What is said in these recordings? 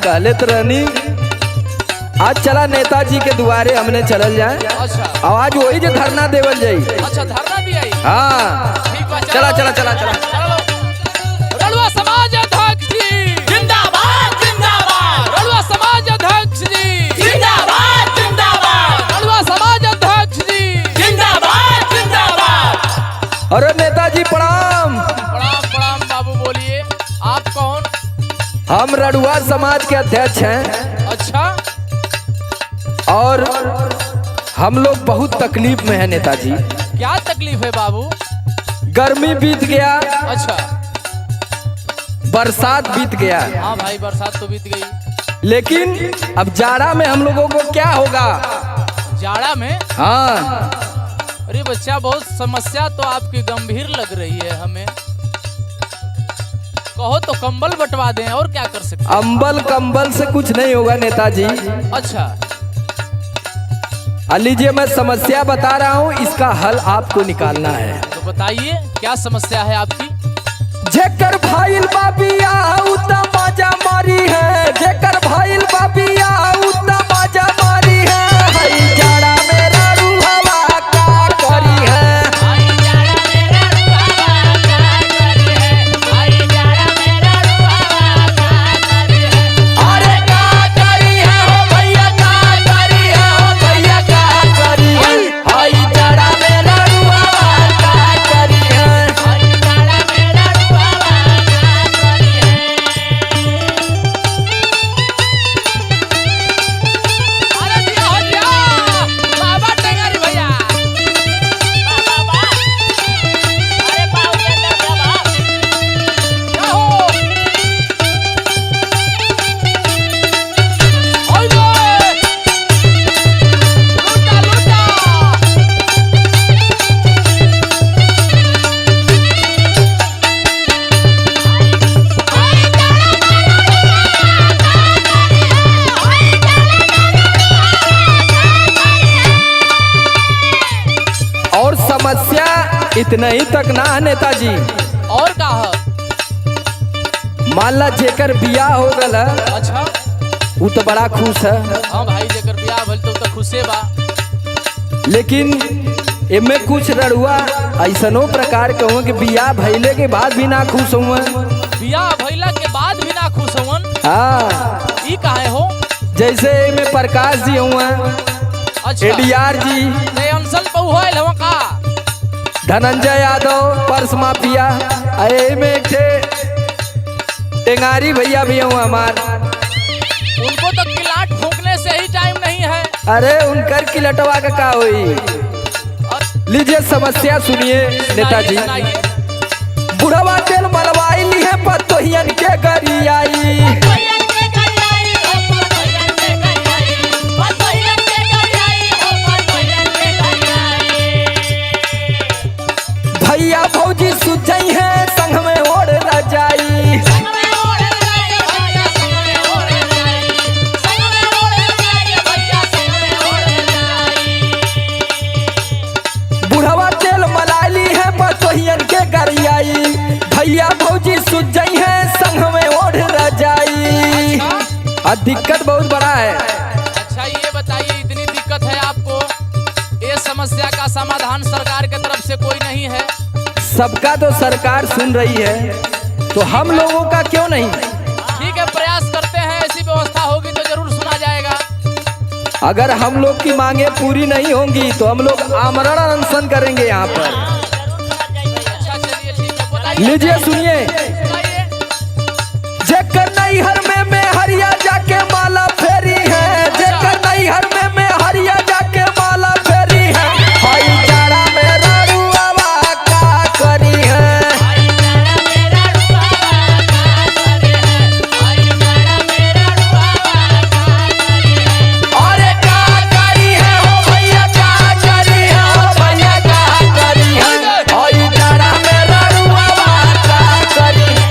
कहले तो रहनी आज चला नेताजी के दुआरे हमने चलल जाए। अच्छा आज वही जो धरना देवल जाई। अच्छा धरना दिया। हाँ चला चला चला चला। रड़ुआ समाज अध्यक्ष जी जिंदाबाद जिंदाबाद। रड़ुआ समाज अध्यक्ष जी जिंदाबाद जिंदाबाद। रड़ुआ समाज अध्यक्ष जी जिंदाबाद जिंदाबाद। अरे नेताजी प्रणाम। प्रणाम प्रणाम बाबू, बोलिए आप कौन? हम रड़ुआ समाज के अध्यक्ष हैं। अच्छा और हम लोग बहुत तकलीफ में हैं नेताजी। क्या तकलीफ है बाबू? गर्मी बीत गया, अच्छा बरसात बीत गया। हाँ भाई बरसात तो बीत गई, लेकिन अब जाड़ा में हम लोगों को क्या होगा? जाड़ा में? हाँ अरे बच्चा बहुत समस्या तो आपकी गंभीर लग रही है हमें। कहो तो कंबल बंटवा दें, और क्या कर सकते? अंबल कंबल से कुछ नहीं होगा नेताजी। अच्छा लीजिए मैं समस्या बता रहा हूँ, इसका हल आपको निकालना है। तो बताइए क्या समस्या है आपकी? जेकर भाईल बाबिया उतना मजा मारी है, जेकर भाईल बाबिया उतना मजा मारी है। हई जाड़ा मेरा रूहवा का करी है। अरे का करी है हो भैया, का करी है हो भैया, का करी है। हई जाड़ा मेरा रूहवा का करी है। अरे दिया हो दिया बाबा टेंगारी भैया। क्या हो? ओए बे! लूटा लूटा। और समस्या इतना ही तक ना है नेताजी। और का है? मान ला जेकर बियाह हो गल है, अच्छा वो तो बड़ा खुश है। हाँ भाई जेकर बियाह भइल तो खुशे बा। लेकिन इनमें कुछ रड़ुआ ऐसनो प्रकार के हुए कि बियाह भइले के बाद भी ना खुश हुए। बियाह भइला के बाद भी ना खुश होवन? हाँ ई काहे हो? जैसे में प्रकाश जी हुए, अच्छा एडीआर जी, ते अंसल बहु होइल हवा का? धनंजय यादव, पर्स माफिया, अरे में एक टेंगारी भैया भी हुआ हमार। उनको तो किलाट फूंकने से ही टाइम नहीं है। अरे उनकर की लटवा का हुई। और लीजिए समस्या सुनिए नेताजी। सुनाइए। बुढ़वा तेल मलवाई ली है पतोहियन के गरियाई। भैया भौजी सुझई है संग में ओढ़ रजाई। बुढ़वा तेल मलाली है पतोहियन के गरियाई। भैया भौजी सुझई है संग में ओढ़ रजाई। और दिक्कत बहुत बड़ा है। अच्छा ये बताइए, इतनी दिक्कत है आपको, ये समस्या का समाधान सरकार की तरफ से कोई नहीं है? सबका तो सरकार सुन रही है, तो हम लोगों का क्यों नहीं? ठीक है प्रयास करते हैं, ऐसी व्यवस्था होगी तो जरूर सुना जाएगा। अगर हम लोग की मांगे पूरी नहीं होंगी तो हम लोग आमरण अनशन करेंगे यहाँ पर। अच्छा चलिए ठीक है, बताइए। लीजिए सुनिए। सुनाइए। जेकर नैहर में हरिया जाके माला फेरी है, जेकर नैहर में हरिया जाके माला फेरी है। हई जाड़ा में रड़ुआ का करी है। अरे का करी है हो भैया, का करी है हो भैया, का करी है। हई जाड़ा में रड़ुआ का करी है।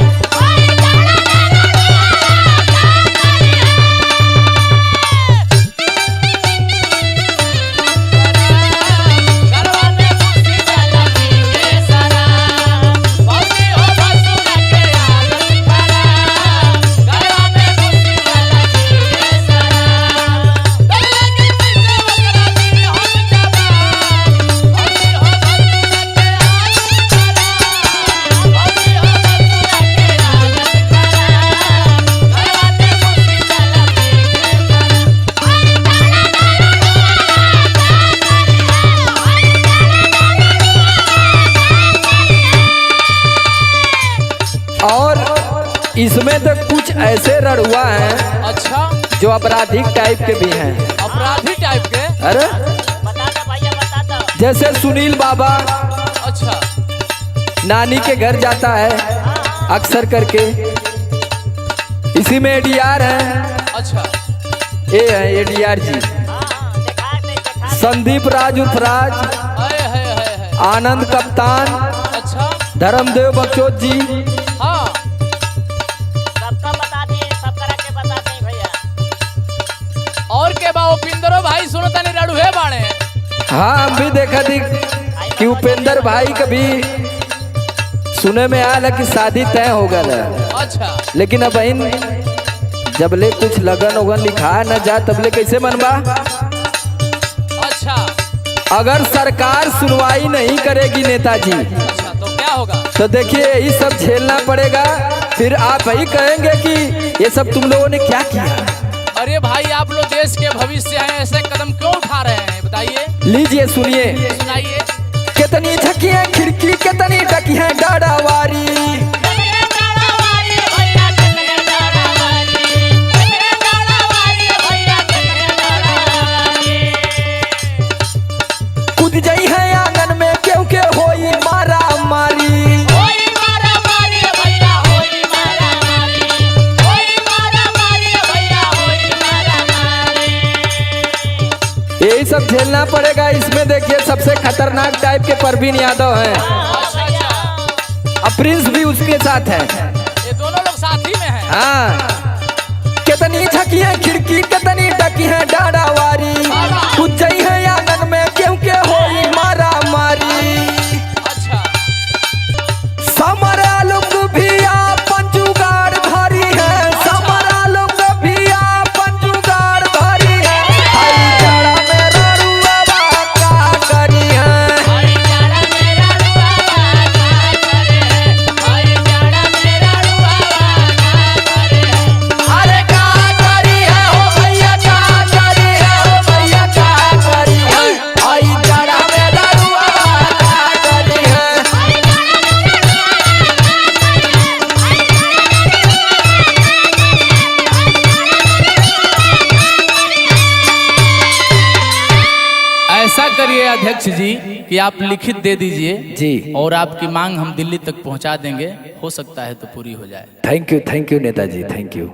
ऐसे रड़ुआ हैं अच्छा, जो आपराधिक टाइप के भी हैं। अपराधी टाइप के? अरे बता दो भैया, बता दो। जैसे सुनील बाबा अच्छा नानी के घर जाता है अक्सर करके, इसी में एडीआर है। अच्छा ये है एडीआर जी। देखा संदीप राज उर्फ राज, है। आनंद कप्तान, अच्छा धर्मदेव बक्चौत जी। हाँ, सबका बता दिए, सब करा के बता दें भैया। और के बा उपिंदरो भाई सुनो तनी रड़ुहे बाड़े। हाँ हम भी देखा थी कि उपेंद्र भाई कभी सुने में आया कि शादी तय हो गया, अच्छा लेकिन अब इन जबले कुछ लगन उगन लिखा न जा तबले कैसे मनबा। अच्छा अगर सरकार सुनवाई नहीं करेगी नेताजी अच्छा तो क्या होगा? तो देखिए यही सब झेलना पड़ेगा। फिर आप ही कहेंगे कि ये सब तुम लोगों ने क्या किया। अरे भाई आप लोग देश के भविष्य हैं, ऐसे कदम क्यों उठा रहे हैं बताइए, लीजिए सुनिए। सुनाइए। कितनी झकियां खिड़की कितनी डकियां डाड़ावारी, कूद जाई है आंगन में क्यों के होई मारा मारी। यही सब झेलना पड़ेगा। इसमें देखिए सबसे खतरनाक टाइप के परवीन यादव हैं, अच्छा अच्छा, अब प्रिंस भी उसके साथ है। ये दोनों लोग साथ ही में हैं। हाँ कितनी झकियां खिड़की कितनी डकियां डाड़ावारी, कूद जाई है आंगन में क्यों के होई मारा मारी। अच्छा समरा लोग भी आपन जुगाड़ धारी है, समरा लोग भी आपन जुगाड़ धारी है। हई जड़ा में रड़ुआ का करी है, अरे का करी है हो भैया, का करी है हो भैया, का करी है। हई जड़ा में रड़ुआ का करी है। ऐसा करिए अध्यक्ष जी कि आप लिखित दे दीजिए जी। और आपकी मांग हम दिल्ली तक पहुंचा देंगे, हो सकता है तो पूरी हो जाए। थैंक यू नेताजी, थैंक यू।